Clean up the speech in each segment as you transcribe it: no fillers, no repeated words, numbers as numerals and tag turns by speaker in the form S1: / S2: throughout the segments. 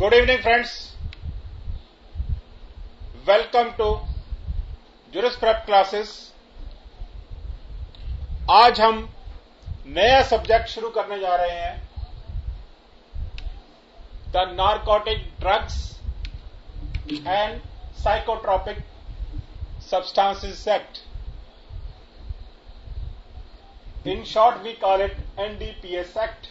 S1: Good evening friends, welcome to Juris Prep classes. आज हम नया सब्जेक्ट शुरू करने जा रहे हैं, the Narcotic drugs and psychotropic substances Act. In short we call it NDPS Act.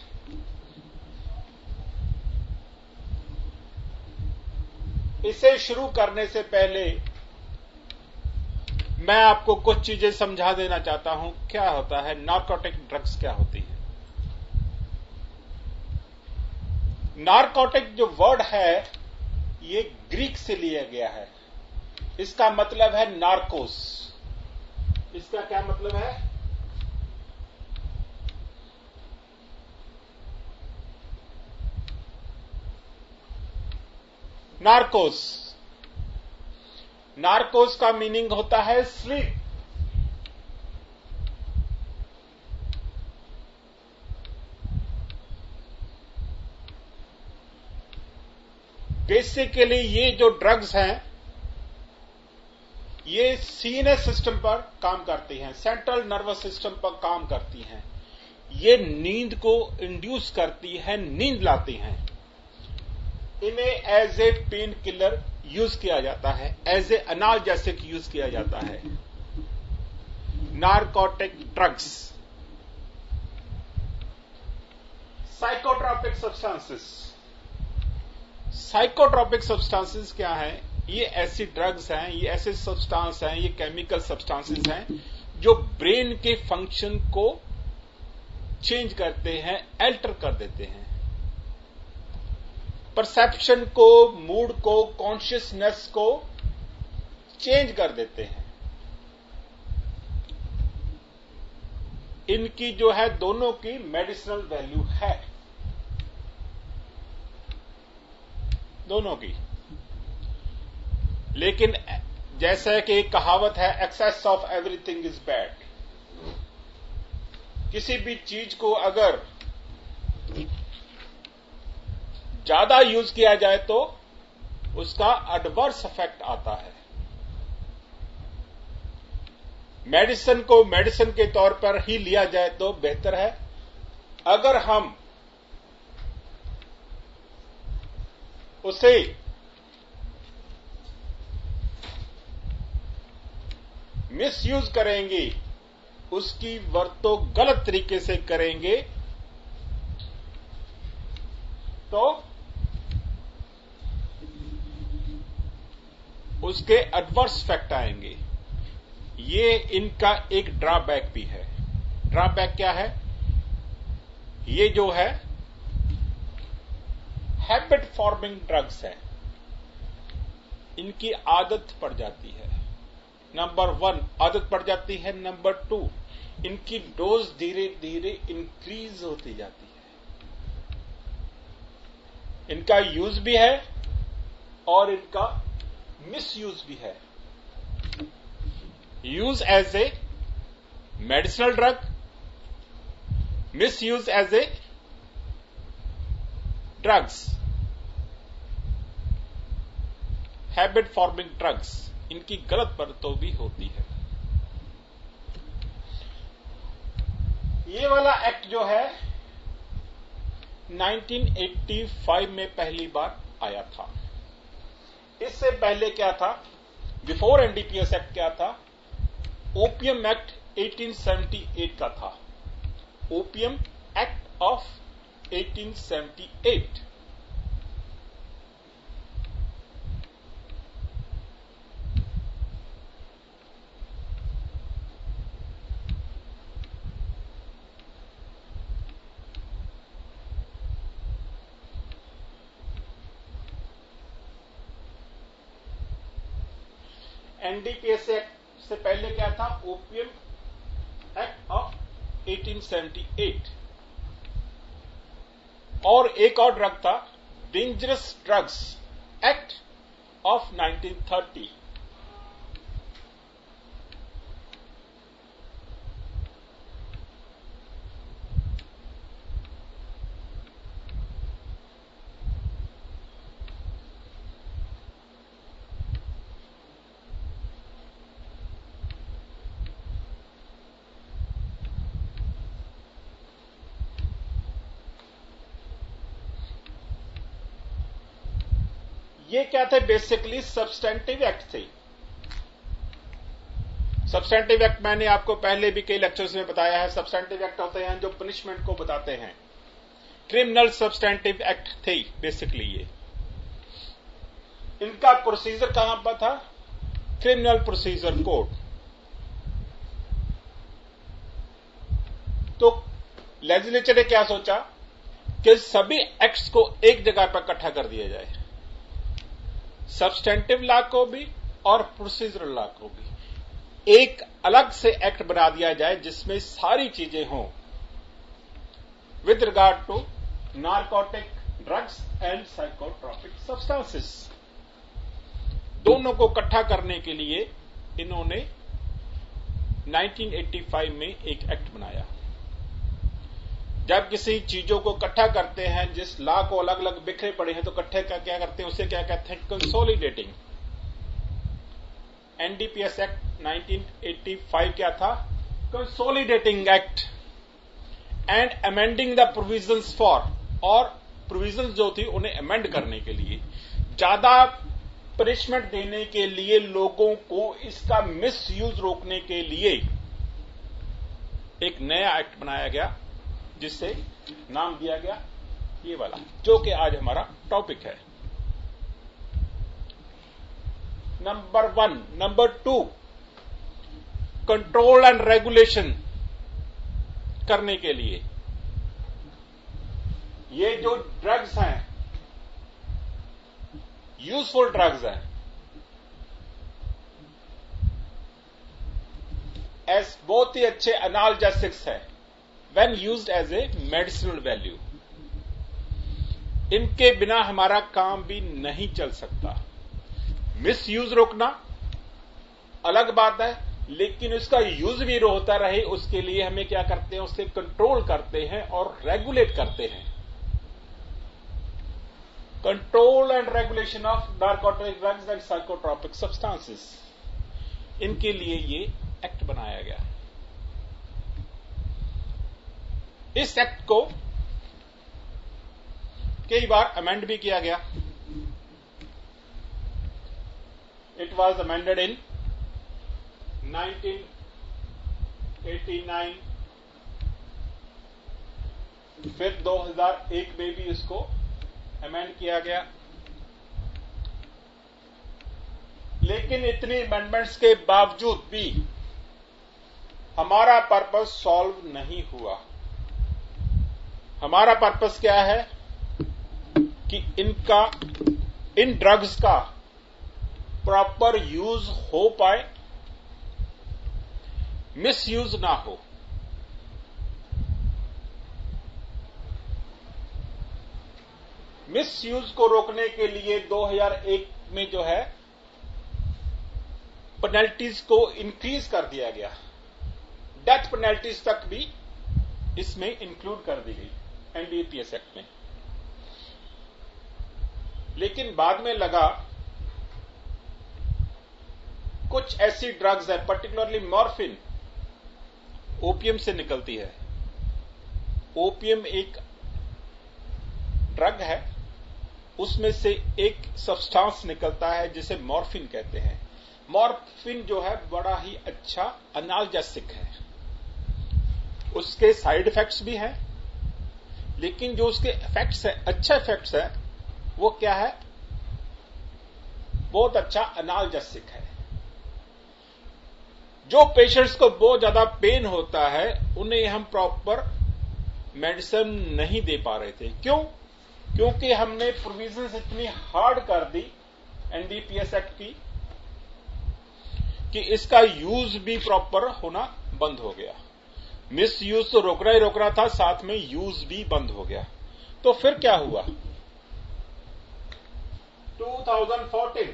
S1: इसे शुरू करने से पहले मैं आपको कुछ चीजें समझा देना चाहता हूं। क्या होता है नारकोटिक ड्रग्स, क्या होती है। नारकोटिक जो वर्ड है ये ग्रीक से लिया गया है। इसका मतलब है नार्कोस। इसका क्या मतलब है? नार्कोस। नार्कोस का मीनिंग होता है स्लीप। बेसिकली ये जो ड्रग्स हैं ये सीनस सिस्टम पर काम करती हैं, सेंट्रल नर्वस सिस्टम पर काम करती हैं। ये नींद को इंड्यूस करती है, नींद लाती हैं। इन्हें as a painkiller use किया जाता है, एज ए एनाल्जेसिक यूज किया जाता है। Narcotic drugs. Psychotropic substances. Psychotropic substances क्या है? ये ऐसी ड्रग्स हैं, ये ऐसे सब्सटेंस हैं, ये केमिकल सब्सटेंसेस हैं जो ब्रेन के फंक्शन को चेंज करते हैं, अल्टर कर देते हैं। परसेप्शन को, मूड को, कॉन्शियसनेस को चेंज कर देते हैं। इनकी जो है दोनों की मेडिसिनल वैल्यू है, दोनों की। लेकिन जैसा कि एक कहावत है, excess of everything is bad. किसी भी चीज को अगर ज्यादा यूज किया जाए तो उसका एडवर्स इफेक्ट आता है। मेडिसिन को मेडिसिन के तौर पर ही लिया जाए तो बेहतर है। अगर हम उसे मिसयूज करेंगे, उसकी वरतो गलत तरीके से करेंगे तो उसके एडवर्स इफेक्ट आएंगे। ये इनका एक ड्रॉबैक भी है। ड्रॉबैक क्या है? ये जो है हैबिट फॉर्मिंग ड्रग्स है, इनकी आदत पड़ जाती है। नंबर 1 आदत पड़ जाती है। नंबर 2 इनकी डोज धीरे धीरे इंक्रीज होती जाती है। इनका यूज भी है और इनका मिसयूज भी है। Use as a medicinal drug, misuse as a drugs, habit forming drugs. इनकी गलत बरतों भी होती है। ये वाला एक्ट जो है 1985 में पहली बार आया था। इससे पहले क्या था? बिफोर एनडीपीएस एक्ट क्या था? ओपियम एक्ट 1878 का था। Opium act of 1878। NDPS act से पहले क्या था? Opium act of 1878। और एक और ड्रग था, डेंजरस ड्रग्स एक्ट ऑफ 1930। ये क्या थे? बेसिकली सब्सटेंटिव एक्ट थे। सब्सटेंटिव एक्ट मैंने आपको पहले भी कई लेक्चर्स में बताया है। सब्सटेंटिव एक्ट होते हैं जो पनिशमेंट को बताते हैं। क्रिमिनल सब्सटेंटिव एक्ट थे बेसिकली ये। इनका प्रोसीजर कहां पर था? Criminal procedure code. तो लेजिस्लेचर ने क्या सोचा कि सभी एक्ट्स को एक जगह पर इकट्ठा कर दिया जाए, सब्सटेंटिव लॉ को भी और प्रोसीजरल लॉ को भी एक अलग से एक्ट बना दिया जाए जिसमें सारी चीजें हों with regard to narcotic drugs and psychotropic substances. दोनों को इकट्ठा करने के लिए इन्होंने 1985 में एक एक्ट बनाया। जब किसी चीजों को इकट्ठा करते हैं, जिस लॉ को अलग अलग बिखरे पड़े हैं, तो इकट्ठे का क्या करते हैं? उसे क्या कहते हैं? कंसोलिडेटिंग। एनडीपीएस एक्ट 1985 क्या था? Consolidating act and amending the provisions for, और प्रोविजंस जो थी उन्हें अमेंड करने के लिए, ज्यादा पनिशमेंट देने के लिए, लोगों को इसका मिसयूज रोकने के लिए एक नया एक्ट बनाया गया जिससे नाम दिया गया ये वाला, जो कि आज हमारा टॉपिक है। Number 1। Number 2, control and regulation करने के लिए ये जो ड्रग्स हैं, यूजफुल ड्रग्स हैं, एस बहुत ही अच्छे एनाल्जेसिक्स है when used as a medicinal value। इनके बिना हमारा काम भी नहीं चल सकता। मिसयूज रोकना अलग बात है, लेकिन इसका यूज भी होता रहे उसके लिए हमें क्या करते हैं? उससे कंट्रोल करते हैं और रेगुलेट करते हैं। Control and regulation of narcotic drugs and psychotropic substances, इनके लिए ये एक्ट बनाया गया। इस एक्ट को कई बार अमेंड भी किया गया। इट वॉज अमेंडेड इन 1989, फिर 2001 में भी इसको अमेंड किया गया। लेकिन इतनी अमेंडमेंट्स के बावजूद भी हमारा पर्पस सॉल्व नहीं हुआ। हमारा पर्पस क्या है कि इन ड्रग्स का प्रॉपर यूज हो पाए, मिसयूज ना हो। मिसयूज को रोकने के लिए 2001 में जो है पेनल्टीज को इंक्रीज कर दिया गया। डेथ पेनल्टीज तक भी इसमें इंक्लूड कर दी गई एनडीपीएस एक्ट में। लेकिन बाद में लगा कुछ ऐसी ड्रग्स है, पर्टिकुलरली मॉर्फिन, ओपियम से निकलती है। ओपियम एक ड्रग है, उसमें से एक सब्सटेंस निकलता है जिसे मॉर्फिन कहते हैं। मॉर्फिन जो है बड़ा ही अच्छा एनाल्जेसिक है। उसके साइड इफेक्ट्स भी हैं, लेकिन जो उसके इफेक्ट्स है, अच्छा इफेक्ट्स है, वो क्या है? बहुत अच्छा एनाल्जेसिक है। जो पेशेंट्स को बहुत ज्यादा पेन होता है उन्हें हम प्रॉपर मेडिसिन नहीं दे पा रहे थे। क्यों? क्योंकि हमने प्रोविजंस इतनी हार्ड कर दी एनडीपीएस एक्ट की कि इसका यूज भी प्रॉपर होना बंद हो गया। मिस यूज तो रोकना ही रोकना था, साथ में यूज भी बंद हो गया। तो फिर क्या हुआ? 2014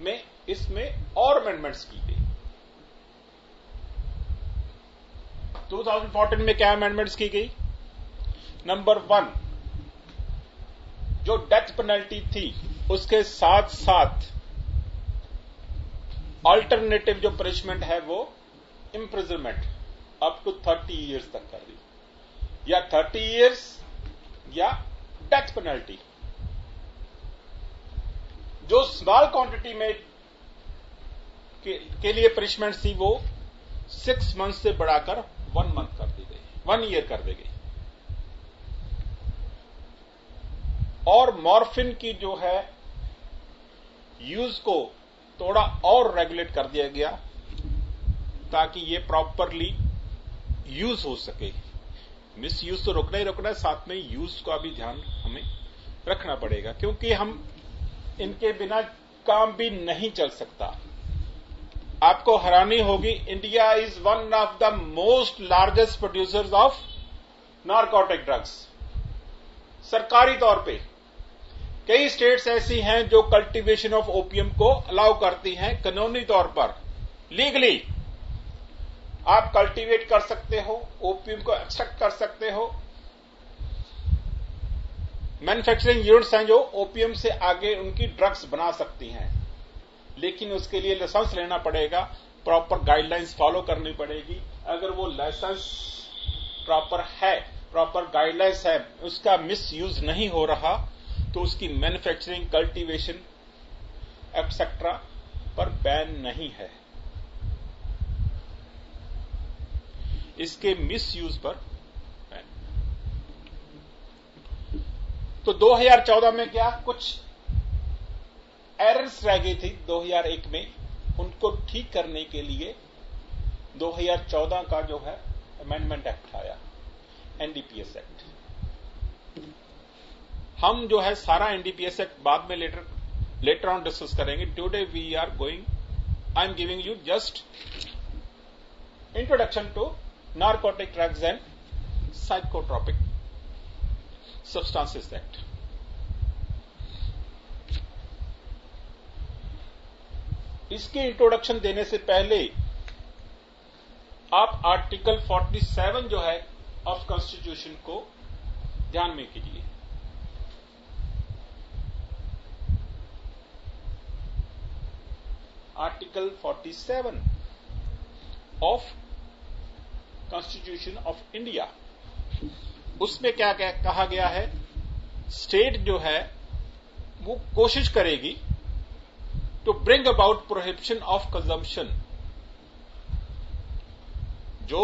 S1: में इसमें और अमेंडमेंट्स की गई। 2014 में क्या अमेंडमेंट्स की गई? नंबर 1, जो डेथ पेनल्टी थी उसके साथ साथ अल्टरनेटिव जो पनिशमेंट है वो इम्प्रिजनमेंट अप टू 30 इयर्स तक कर दी, या 30 इयर्स या डेथ पेनल्टी। जो स्मॉल क्वांटिटी में के लिए पनिशमेंट थी वो 6 मंथ से बढ़ाकर 1 मंथ कर दी गई, 1 ईयर कर दी गई। और मॉर्फिन की जो है यूज को थोड़ा और रेगुलेट कर दिया गया ताकि ये प्रॉपरली यूज हो सके। मिस यूज तो रोकना ही रोकना है, साथ में यूज का भी ध्यान हमें रखना पड़ेगा, क्योंकि हम इनके बिना काम भी नहीं चल सकता। आपको हैरानी होगी, India is one of the most largest producers of narcotic drugs. सरकारी तौर पे कई स्टेट्स ऐसी हैं जो कल्टीवेशन ऑफ ओपियम को अलाउ करती हैं, कानूनी तौर पर लीगली आप कल्टीवेट कर सकते हो, ओपियम को एक्सट्रैक्ट कर सकते हो। मैन्युफैक्चरिंग यूनिट्स हैं जो ओपियम से आगे उनकी ड्रग्स बना सकती हैं, लेकिन उसके लिए लाइसेंस लेना पड़ेगा, प्रॉपर गाइडलाइंस फॉलो करनी पड़ेगी। अगर वो लाइसेंस प्रॉपर है, प्रॉपर गाइडलाइंस है, उसका मिस यूज नहीं हो रहा, तो उसकी मैन्युफैक्चरिंग, कल्टीवेशन एक्सेट्रा पर बैन नहीं है। इसके मिस यूज पर बैन। तो 2014 में क्या कुछ एरर्स रह गई थी 2001 में, उनको ठीक करने के लिए 2014 का जो है अमेंडमेंट एक्ट आया, एनडीपीएस एक्ट। हम जो है सारा एनडीपीएस एक्ट बाद में लेटर ऑन डिस्कस करेंगे। Today we are going, I am giving you just introduction to narcotic drugs and psychotropic substances act. इसकी इंट्रोडक्शन देने से पहले आप आर्टिकल 47 जो है ऑफ कॉन्स्टिट्यूशन को ध्यान में कीजिए। Article 47 of constitution of India, उसमें क्या कहा गया है, स्टेट जो है वो कोशिश करेगी to bring about prohibition of consumption. जो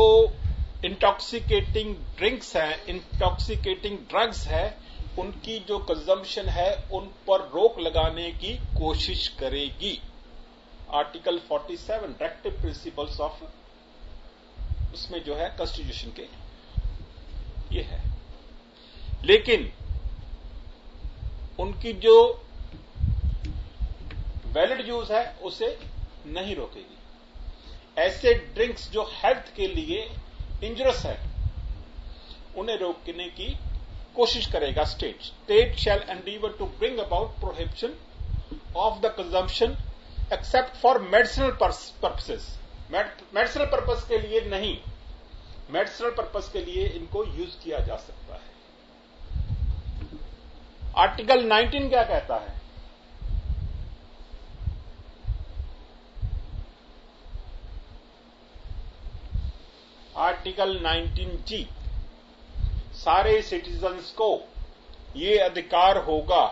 S1: इंटॉक्सिकेटिंग ड्रिंक्स हैं, इंटॉक्सिकेटिंग ड्रग्स है, उनकी जो कंजम्पशन है उन पर रोक लगाने की कोशिश करेगी। आर्टिकल 47 डायरेक्टिव प्रिंसिपल्स ऑफ, उसमें जो है कॉन्स्टिट्यूशन के ये है, लेकिन उनकी जो वैलिड यूज है उसे नहीं रोकेगी। ऐसे ड्रिंक्स जो हेल्थ के लिए इंजरस है उन्हें रोकने की कोशिश करेगा state. State shall endeavour to bring about prohibition of the consumption except for medicinal purposes. Medicinal purpose के लिए नहीं, मेडिसिनल पर्पस के लिए इनको यूज किया जा सकता है। आर्टिकल 19 क्या कहता है? आर्टिकल 19G, सारे सिटीजन्स को ये अधिकार होगा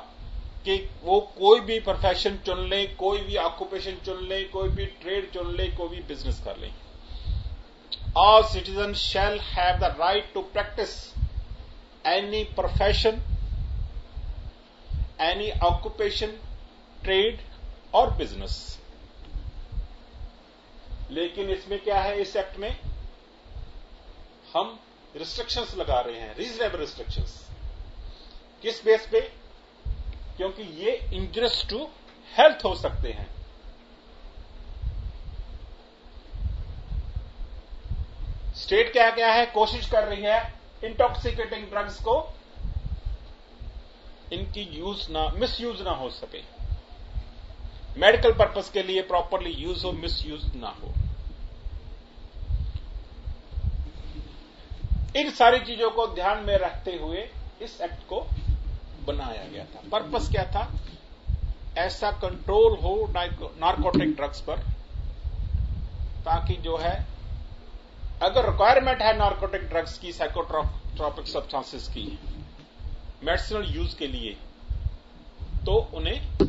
S1: कि वो कोई भी प्रोफेशन चुन ले, कोई भी ऑक्यूपेशन चुन ले, कोई भी ट्रेड चुन ले, कोई भी बिजनेस कर ले। All citizens shall have the right to practice any profession, any occupation, trade or business। लेकिन इसमें क्या है, इस एक्ट में हम रिस्ट्रिक्शंस लगा रहे हैं, रीजनेबल रिस्ट्रिक्शंस। किस बेस पे? क्योंकि ये इंजरियस टू हेल्थ हो सकते हैं। स्टेट क्या क्या है, कोशिश कर रही है इंटॉक्सिकेटिंग ड्रग्स को इनकी यूज ना, मिस यूज ना हो सके, मेडिकल पर्पस के लिए प्रॉपरली यूज हो, मिस यूज ना हो। इन सारी चीजों को ध्यान में रखते हुए इस एक्ट को बनाया गया था। पर्पस क्या था? ऐसा कंट्रोल हो नारकोटिक ड्रग्स पर, ताकि जो है अगर रिक्वायरमेंट है नारकोटिक ड्रग्स की, साइकोट्रोपिक सब्सटेंसेस की, मेडिसिनल यूज के लिए, तो उन्हें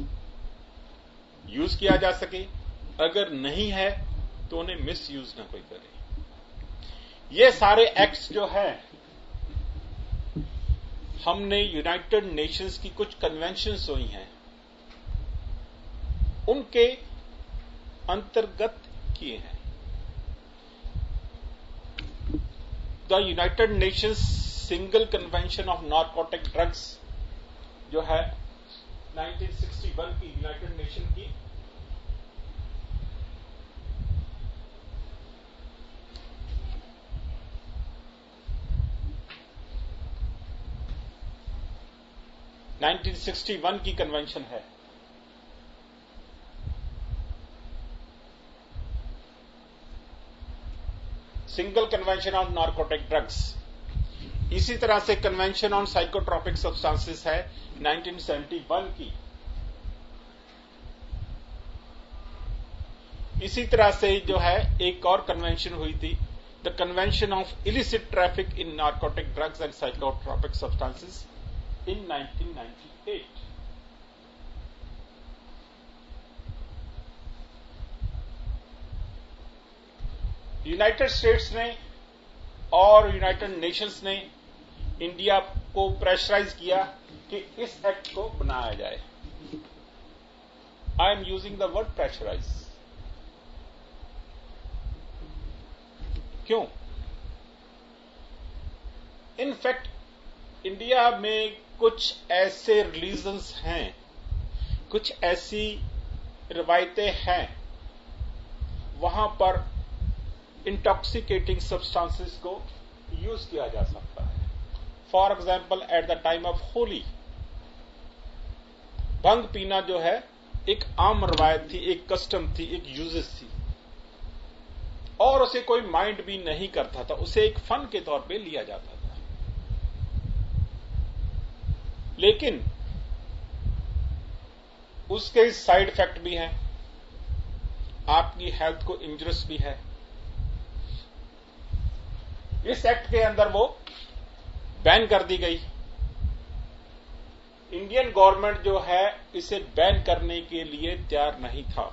S1: यूज किया जा सके, अगर नहीं है तो उन्हें मिस यूज ना कोई करे। ये सारे एक्ट्स जो है हमने यूनाइटेड नेशंस की कुछ कन्वेंशंस हुई हैं उनके अंतर्गत किए हैं। The United Nations single convention of narcotic drugs जो है 1961 की यूनाइटेड नेशन की, की कन्वेंशन है। Single convention on narcotic drugs. इसी तरह से कन्वेंशन ऑन साइकोट्रॉपिक सब्सटेंसेस है 1971 की। इसी तरह से जो है एक और कन्वेंशन हुई थी, the convention of illicit traffic in narcotic drugs and psychotropic substances in 1998। United States ने और यूनाइटेड नेशंस ने इंडिया को प्रेशराइज किया कि इस एक्ट को बनाया जाए। I am using the word pressurise. क्यों? इनफैक्ट इंडिया में कुछ ऐसे रिलीजन्स हैं, कुछ ऐसी रिवायतें हैं, वहां पर इंटॉक्सिकेटिंग सब्सटेंसेस को यूज किया जा सकता है। For example, eight the time of Holi भंग पीना जो है एक आम रवायत थी, एक कस्टम थी, एक यूजेस थी, और उसे कोई माइंड भी नहीं करता था, उसे एक फन के तौर पे लिया जाता था। लेकिन उसके साइड इफेक्ट भी हैं, आपकी हेल्थ को इंजurious भी है। इस एक्ट के अंदर वो बैन कर दी गई। इंडियन गवर्नमेंट जो है इसे बैन करने के लिए तैयार नहीं था,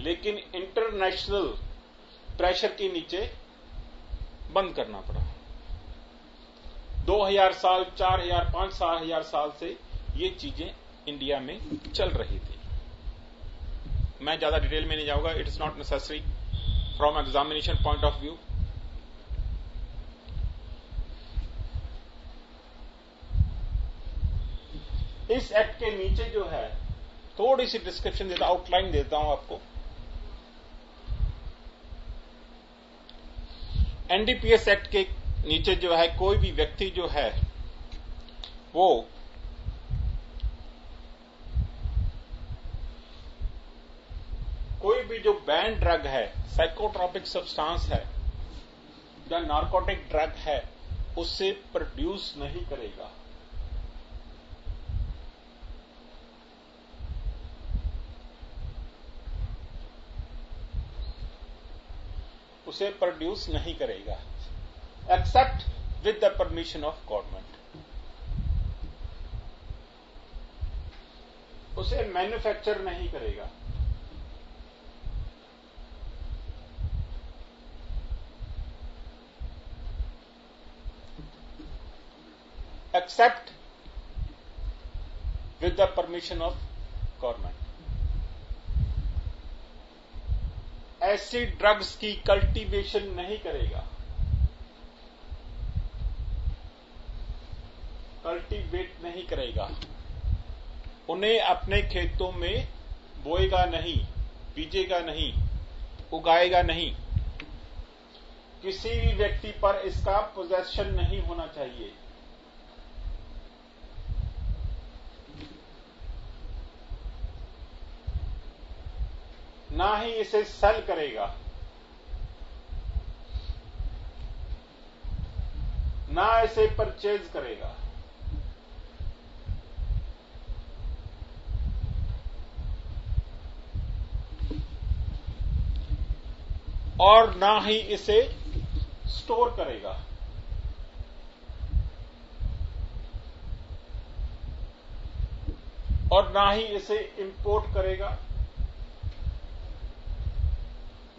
S1: लेकिन इंटरनेशनल प्रेशर के नीचे बंद करना पड़ा। 2000 साल, 4000, 5000 साल से ये चीजें इंडिया में चल रही थी। मैं ज्यादा डिटेल में नहीं जाऊंगा, it is not necessary from examination point of view. इस एक्ट के नीचे जो है थोड़ी सी डिस्क्रिप्शन देता, आउटलाइन देता हूं आपको। एनडीपीएस एक्ट के नीचे जो है कोई भी व्यक्ति जो है वो कोई भी जो बैन ड्रग है, साइकोट्रॉपिक सब्सटेंस है या नारकोटिक ड्रग है, उससे प्रोड्यूस नहीं करेगा। उसे प्रोड्यूस नहीं करेगा except with the permission of government. उसे मैन्युफैक्चर नहीं करेगा। Except with the permission of government. ऐसी ड्रग्स की कल्टीवेशन नहीं करेगा, कल्टीवेट नहीं करेगा, उन्हें अपने खेतों में बोएगा नहीं, बीजेगा नहीं, उगाएगा नहीं। किसी भी व्यक्ति पर इसका पोजेशन नहीं होना चाहिए। ना ही इसे सेल करेगा, ना इसे परचेज करेगा। और ना ही इसे स्टोर करेगा। और ना ही इसे इंपोर्ट करेगा,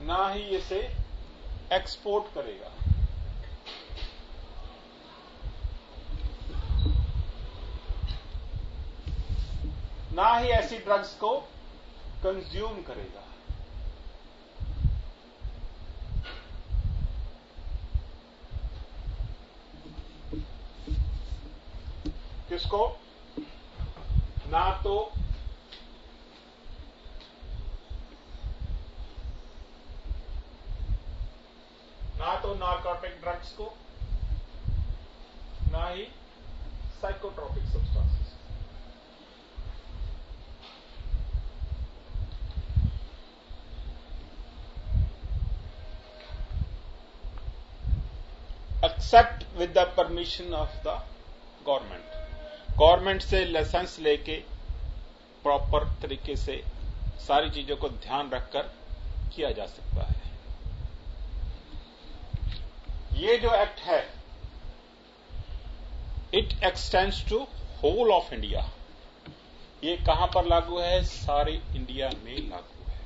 S1: ना ही इसे एक्सपोर्ट करेगा। ना ही ऐसी ड्रग्स को कंज्यूम करेगा। किसको? ना तो नार्कोटिक ड्रग्स को, ना ही psychotropic substances. Except with the permission of the government से लाइसेंस लेके प्रॉपर तरीके से सारी चीजों को ध्यान रखकर किया जा सकता है। ये जो एक्ट है, it extends to whole of India. ये कहां पर लागू है? सारे इंडिया में लागू है।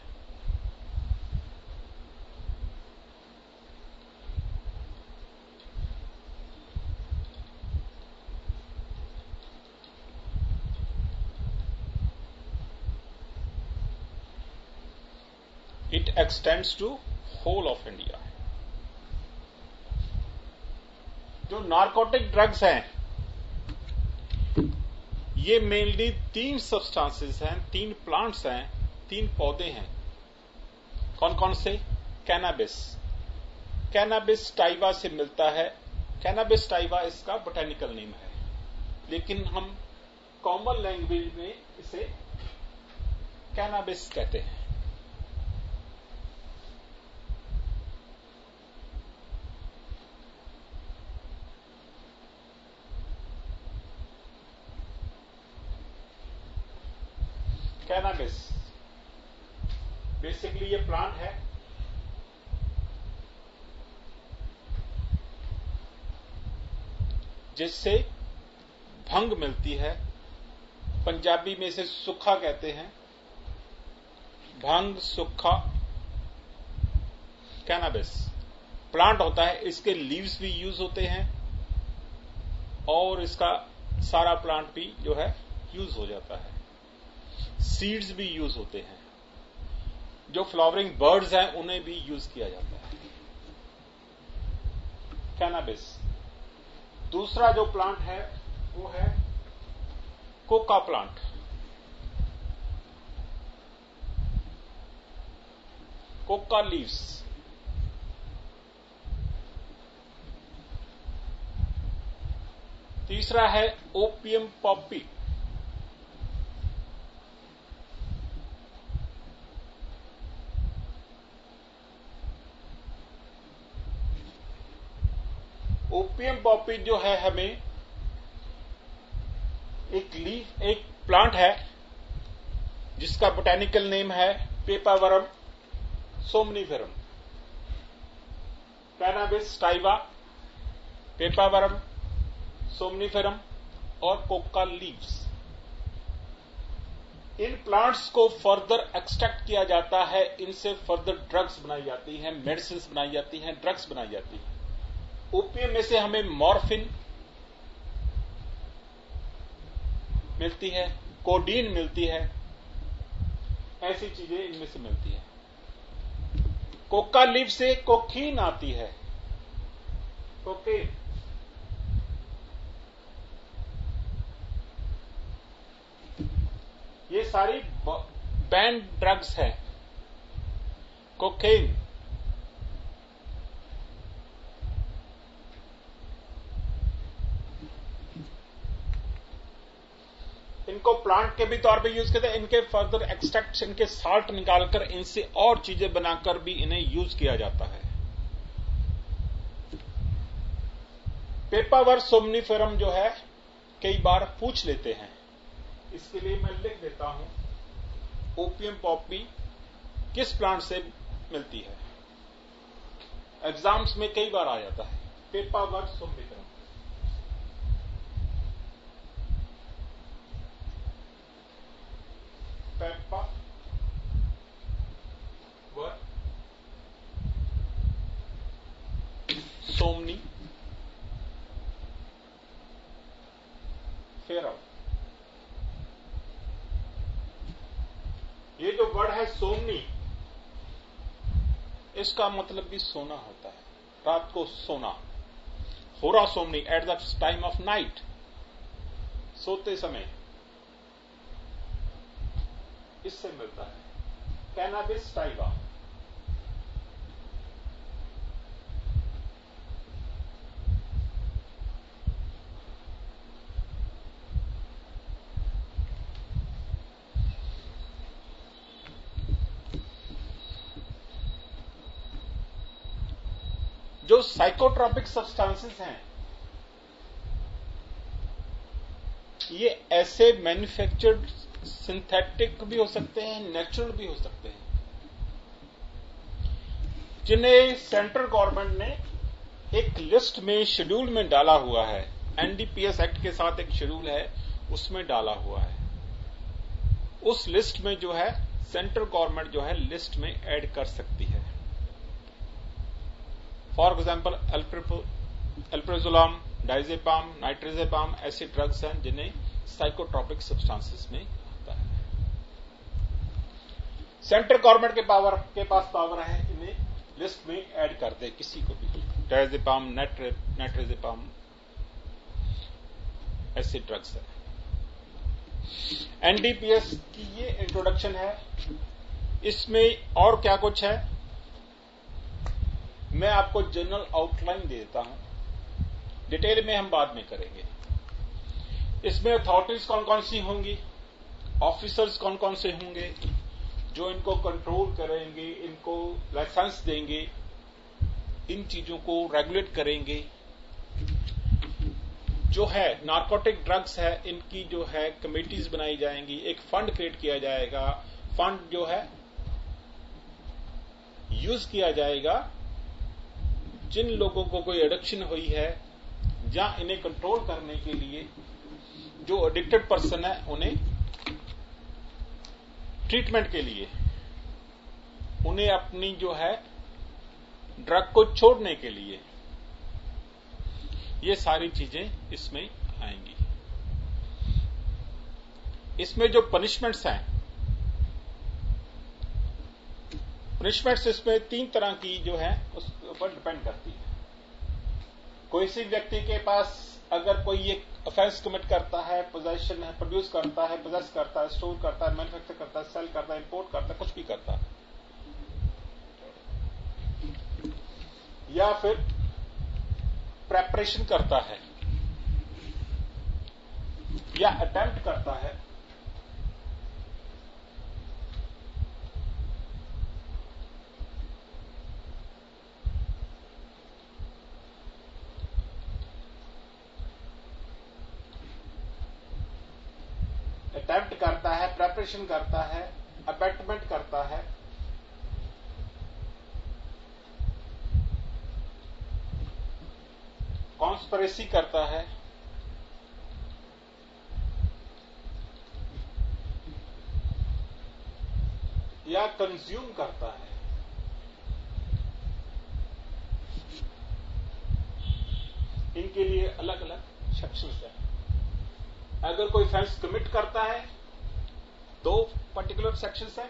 S1: It extends to whole of India. जो नार्कोटिक ड्रग्स हैं, ये मेनली 3 सब्सटेंसेस हैं, 3 प्लांट्स हैं, 3 पौधे हैं। कौन कौन से? कैनाबिस टाइवा से मिलता है। कैनाबिस टाइवा इसका बोटेनिकल नेम है, लेकिन हम कॉमन लैंग्वेज में इसे कैनाबिस कहते हैं। कैनाबिस बेसिकली ये प्लांट है जिससे भंग मिलती है। पंजाबी में इसे सुक्खा कहते हैं। भंग, सुक्खा, कैनाबिस प्लांट होता है। इसके लीव्स भी यूज होते हैं और इसका सारा प्लांट भी जो है यूज हो जाता है। सीड्स भी यूज होते हैं। जो फ्लावरिंग बर्ड्स हैं उन्हें भी यूज किया जाता है। कैनाबिस। दूसरा जो प्लांट है वो है कोका प्लांट। Coca leaves. तीसरा है ओपियम पॉपी। ओपियम पॉपी जो है हमें एक प्लांट है जिसका बोटेनिकल नेम है पेपावरम सोमनीफेरम। कैनाबिस टाइवा, पेपावरम सोमनीफेरम और कोका लीव्स। इन प्लांट्स को फर्दर एक्सट्रैक्ट किया जाता है। इनसे फर्दर ड्रग्स बनाई जाती हैं, मेडिसिन बनाई जाती हैं, ड्रग्स बनाई जाती हैं। ओपियम में से हमें मॉर्फिन मिलती है, कोडीन मिलती है, ऐसी चीजें इनमें से मिलती है। कोका लीफ से कोकीन आती है, कोकेन। ये सारी बैंड ड्रग्स हैं। कोकेन, इनको प्लांट के भी तौर पे यूज करते हैं। इनके फर्दर एक्सट्रैक्ट, इनके साल्ट निकालकर इनसे और चीजें बनाकर भी इन्हें यूज किया जाता है। पेपावर सोमनीफेरम जो है कई बार पूछ लेते हैं, इसके लिए मैं लिख देता हूं ओपियम पॉपी किस प्लांट से मिलती है। एग्जाम्स में कई बार आ जाता है पेपावर सोमनीफेरम। पेप्पा व सोमनी फेरव। ये जो वर्ड है सोमनी, इसका मतलब भी सोना होता है, रात को सोना। Hora somni, at the time of night, सोते समय, इससे मिलता है। कैनाबिस टाइवा, जो साइकोट्रॉपिक सब्सटेंसेस हैं, ये ऐसे मैन्युफैक्चर्ड सिंथेटिक भी हो सकते हैं, नेचुरल भी हो सकते हैं, जिन्हें सेंट्रल गवर्नमेंट ने एक लिस्ट में, शेड्यूल में डाला हुआ है। एनडीपीएस एक्ट के साथ एक शेड्यूल है, उसमें डाला हुआ है। उस लिस्ट में जो है सेंट्रल गवर्नमेंट जो है लिस्ट में ऐड कर सकती है। फॉर एग्जाम्पल अल्प्राजोलम, डाइजेपाम, नाइट्रोजेपाम ऐसे ड्रग्स हैं जिन्हें साइकोट्रॉपिक सब्सटेंसेस में आता है। सेंट्रल गवर्नमेंट के पास पावर है इन्हें लिस्ट में ऐड कर दे किसी को भी। डाइजेपाम, नाइट्रोजेपाम ऐसे ड्रग्स है। एनडीपीएस की ये इंट्रोडक्शन है। इसमें और क्या कुछ है मैं आपको जनरल आउटलाइन दे देता हूं, डिटेल में हम बाद में करेंगे। इसमें अथॉरिटीज कौन कौन सी होंगी, ऑफिसर्स कौन कौन से होंगे जो इनको कंट्रोल करेंगे, इनको लाइसेंस देंगे, इन चीजों को रेगुलेट करेंगे। जो है नारकोटिक ड्रग्स है, इनकी जो है कमेटीज बनाई जाएंगी, एक फंड क्रिएट किया जाएगा। फंड जो है यूज किया जाएगा जिन लोगों को कोई एडिक्शन हुई है, या इन्हें कंट्रोल करने के लिए जो एडिक्टेड पर्सन है उन्हें ट्रीटमेंट के लिए, उन्हें अपनी जो है ड्रग को छोड़ने के लिए, ये सारी चीजें इसमें आएंगी। इसमें जो पनिशमेंट्स हैं, पनिशमेंट्स इसमें 3 तरह की जो है उसके ऊपर डिपेंड करती है। कोई सी व्यक्ति के पास अगर कोई एक ऑफेंस कमिट करता है, पोजेशन है, प्रोड्यूस करता है, पोजेस करता है, स्टोर करता है, मैन्युफैक्चर करता है, सेल करता है, इंपोर्ट करता है, कुछ भी करता है, या फिर प्रेपरेशन करता है या अटेम्प्ट करता है, अटेम्प्ट करता है, प्रेपरेशन करता है, अबेटमेंट करता है, कॉन्स्पिरेसी करता है, या कंज्यूम करता है, इनके लिए अलग अलग सेक्शंस हैं। अगर कोई ऑफेंस कमिट करता है तो पर्टिकुलर सेक्शंस हैं,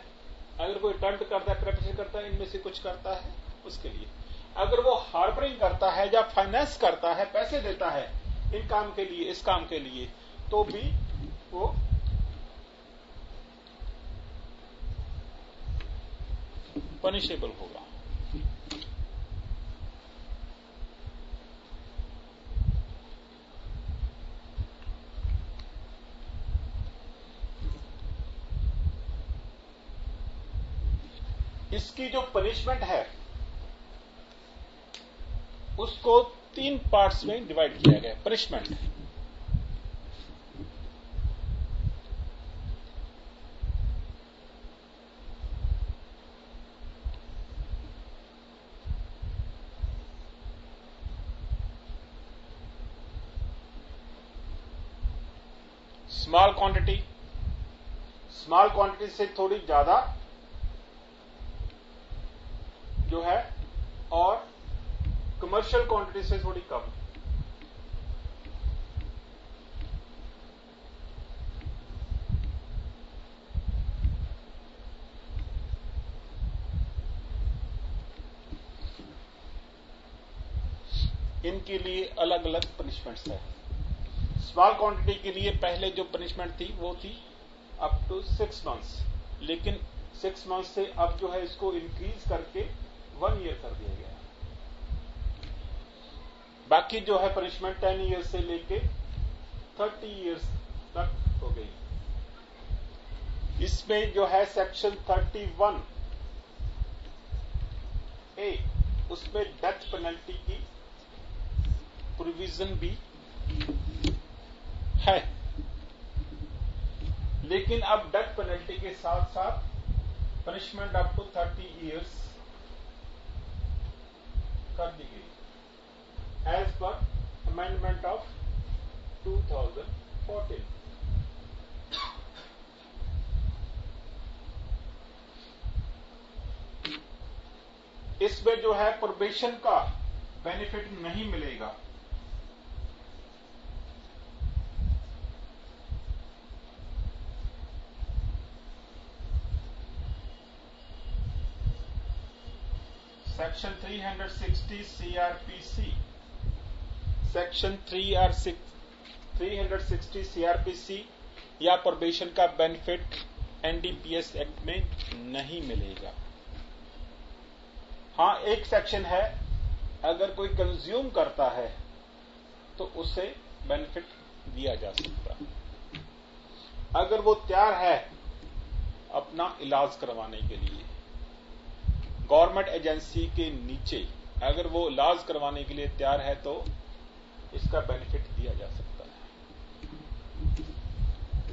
S1: अगर कोई अटेम्प्ट करता है, प्रेपरेशन करता है, इनमें से कुछ करता है उसके लिए। अगर वो हार्बरिंग करता है या फाइनेंस करता है, पैसे देता है इन काम के लिए, इस काम के लिए, तो भी वो पनिशेबल होगा। इसकी जो पनिशमेंट है उसको 3 पार्ट्स में डिवाइड किया गया। Punishment small quantity, small quantity से थोड़ी ज्यादा जो है और कमर्शियल क्वांटिटी से थोड़ी कम। इनके लिए अलग अलग पनिशमेंट्स है। स्मॉल क्वांटिटी के लिए पहले जो पनिशमेंट थी वो थी अप टू 6 मंथ्स, लेकिन 6 मंथ्स से अब जो है इसको इंक्रीज करके 1 ईयर कर दिया गया। बाकी जो है पनिशमेंट 10 ईयर्स से लेके 30 ईयर्स तक हो गई। इसमें जो है सेक्शन 31A उसमें डेथ पेनल्टी की प्रोविजन भी है, लेकिन अब डेथ पेनल्टी के साथ साथ पनिशमेंट अप टू 30 ईयर्स कर दी गई एज पर अमेंडमेंट ऑफ 2014। इसमें जो है प्रोबेशन का बेनिफिट नहीं मिलेगा। सेक्शन 360 सीआरपीसी, सेक्शन 360 सीआरपीसी या प्रोबेशन का बेनिफिट एनडीपीएस एक्ट में नहीं मिलेगा। हां, एक सेक्शन है, अगर कोई कंज्यूम करता है तो उसे बेनिफिट दिया जा सकता है। अगर वो तैयार है अपना इलाज करवाने के लिए गवर्नमेंट एजेंसी के नीचे, अगर वो इलाज करवाने के लिए तैयार है तो इसका बेनिफिट दिया जा सकता है।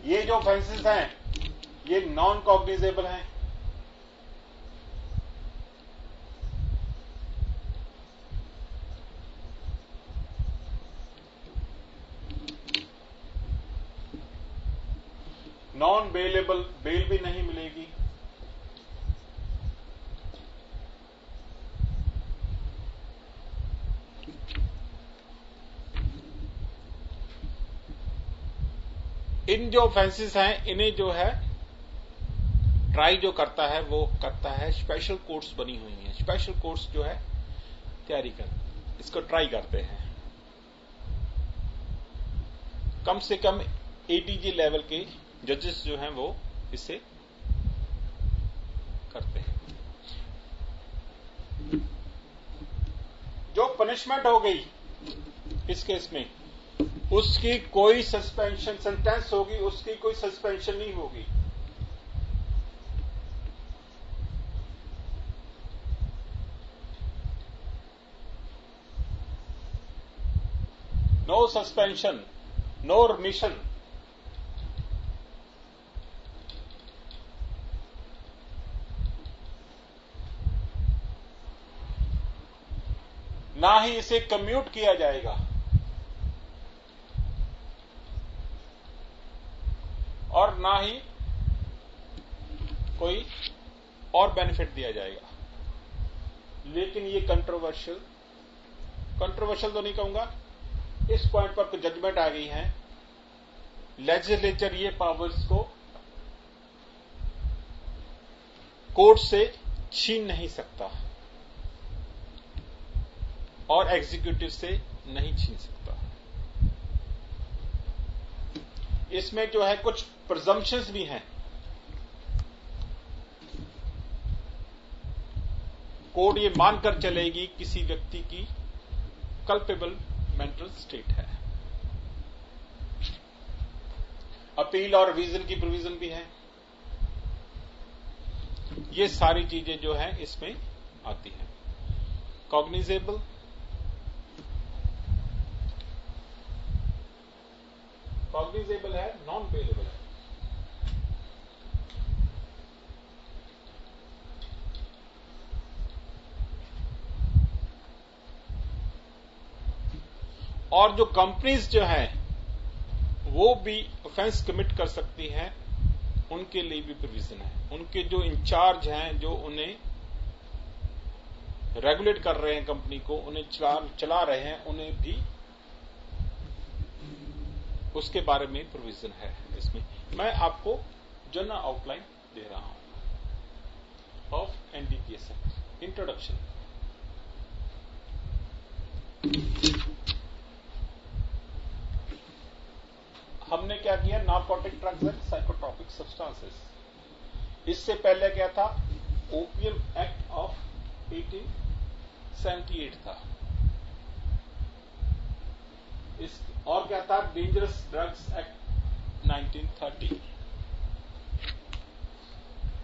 S1: ये जो ऑफेंसेस हैं ये नॉन कॉग्निजेबल हैं। नॉन बेलेबल, बेल भी नहीं मिलेगी। इन जो ऑफेंसेस हैं इन्हें जो है ट्राई जो करता है वो करता है, स्पेशल कोर्ट्स बनी हुई हैं। स्पेशल कोर्ट्स जो है तैयारी कर इसको ट्राई करते हैं। कम से कम एडीजे लेवल के जजेस जो हैं वो इसे करते हैं। जो पनिशमेंट हो गई इस केस में उसकी कोई सस्पेंशन, सेंटेंस होगी उसकी कोई सस्पेंशन नहीं होगी। No suspension, no remission. ना ही इसे कम्यूट किया जाएगा और ना ही कोई और बेनिफिट दिया जाएगा। लेकिन ये कंट्रोवर्शियल तो नहीं कहूंगा, इस पॉइंट पर कुछ जजमेंट आ गई है। लेजिस्लेचर ये पावर्स को कोर्ट से छीन नहीं सकता और एग्जीक्यूटिव से नहीं छीन सकता। इसमें जो है कुछ प्रिजम्पशंस भी हैं। कोर्ट ये मानकर चलेगी किसी व्यक्ति की कल्पेबल मेंटल स्टेट है। अपील और रिवीजन की प्रोविजन भी है। ये सारी चीजें जो है इसमें आती हैं। कॉग्निजेबल, कॉग्निजेबल है, नॉन पेलेबल है। और जो कंपनीज जो हैं वो भी ऑफेंस कमिट कर सकती हैं उनके लिए भी प्रोविजन है। उनके जो इंचार्ज हैं, जो उन्हें रेगुलेट कर रहे हैं कंपनी को, उन्हें चला रहे हैं, उन्हें भी उसके बारे में प्रोविजन है इसमें। मैं आपको जनरल आउटलाइन दे रहा हूं ऑफ एनडीपीएस एक्ट। इंट्रोडक्शन। हमने क्या किया? Narcotic drugs and psychotropic substances. इससे पहले क्या था? ओपियम एक्ट ऑफ 1878 था। और क्या था? Dangerous drugs act 1930।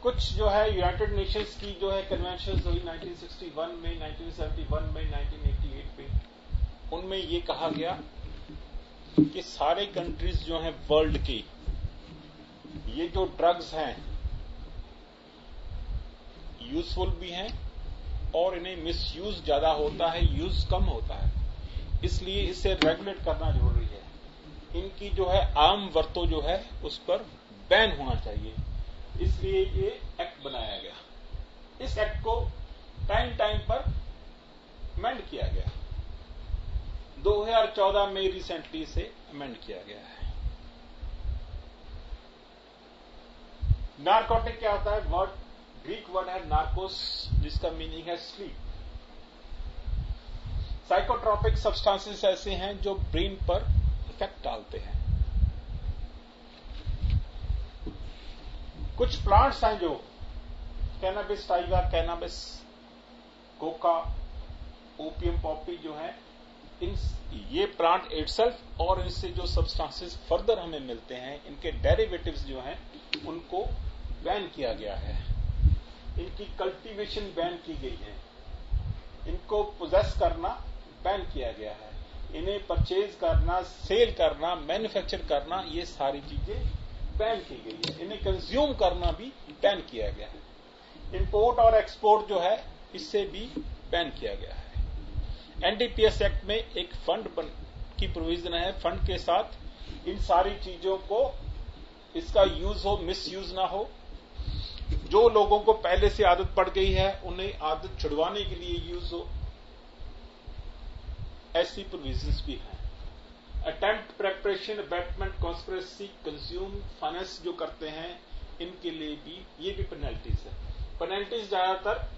S1: कुछ जो है यूनाइटेड नेशंस की जो है कन्वेंशन हुई 1961 में, 1971 में, 1988 में। उनमें ये कहा गया कि सारे कंट्रीज जो हैं वर्ल्ड की, ये जो ड्रग्स हैं यूजफुल भी हैं और इन्हें मिसयूज ज्यादा होता है, यूज कम होता है, इसलिए इसे रेगुलेट करना जरूरी है। इनकी जो है आम वरतों जो है उस पर बैन होना चाहिए, इसलिए ये एक्ट बनाया गया। इस एक्ट को टाइम टाइम पर अमेंड किया गया। 2014 में रिसेंटली इसे अमेंड किया गया है। नार्कोटिक क्या होता है? वर्ड ग्रीक वर्ड है नार्कोस, जिसका मीनिंग है स्लीप। साइकोट्रॉपिक सब्सटेंसेस ऐसे हैं जो ब्रेन पर इफेक्ट डालते हैं। कुछ प्लांट्स हैं जो cannabis Tyga, cannabis Coca, opium Poppy जो है, ये प्लांट इटसेल्फ और इनसे जो सब्सटेंसेस फर्दर हमें मिलते हैं, इनके डेरिवेटिव्स जो हैं उनको बैन किया गया है। इनकी कल्टीवेशन बैन की गई है, इनको पोजेस करना बैन किया गया है, इन्हें परचेज करना, सेल करना, मैन्युफैक्चर करना, ये सारी चीजें बैन की गई है। इन्हें कंज्यूम करना भी बैन किया गया है। इंपोर्ट और एक्सपोर्ट जो है इससे भी बैन किया गया है। एनडीपीएस एक्ट में एक फंड की प्रोविजन है। फंड के साथ इन सारी चीजों को, इसका यूज हो, मिस यूज ना हो। जो लोगों को पहले से आदत पड़ गई है उन्हें आदत छुड़वाने के लिए यूज हो, ऐसी प्रोविजंस भी हैं। Attempt, preparation, abatement, conspiracy, consume, finance जो करते हैं, इनके लिए भी ये भी पेनल्टीज है। पेनल्टीज ज्यादातर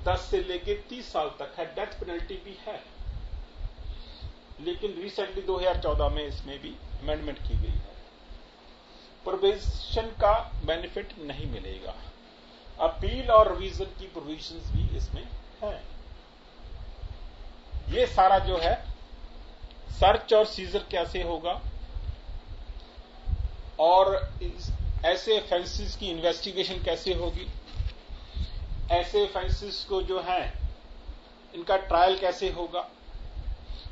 S1: 10 से लेकर 30 साल तक है। डेथ पेनल्टी भी है, लेकिन रिसेंटली 2014 में इसमें भी अमेंडमेंट की गई है। प्रोबेशन का बेनिफिट नहीं मिलेगा। अपील और रिवीजन की प्रोविजंस भी इसमें है। ये सारा जो है सर्च और सीजर कैसे होगा और ऐसे ऑफेंसेस की इन्वेस्टिगेशन कैसे होगी, ऐसे ऑफेंसेस को जो है इनका ट्रायल कैसे होगा,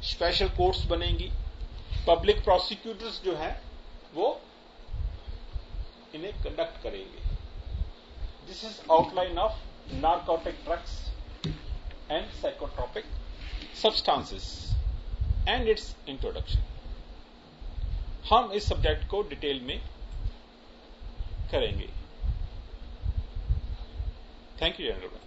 S1: स्पेशल कोर्ट्स बनेंगी, पब्लिक प्रोसिक्यूटर्स जो है वो इन्हें कंडक्ट करेंगे। This is outline of narcotic drugs and psychotropic substances and it's introduction. हम इस सब्जेक्ट को डिटेल में करेंगे। Thank you general.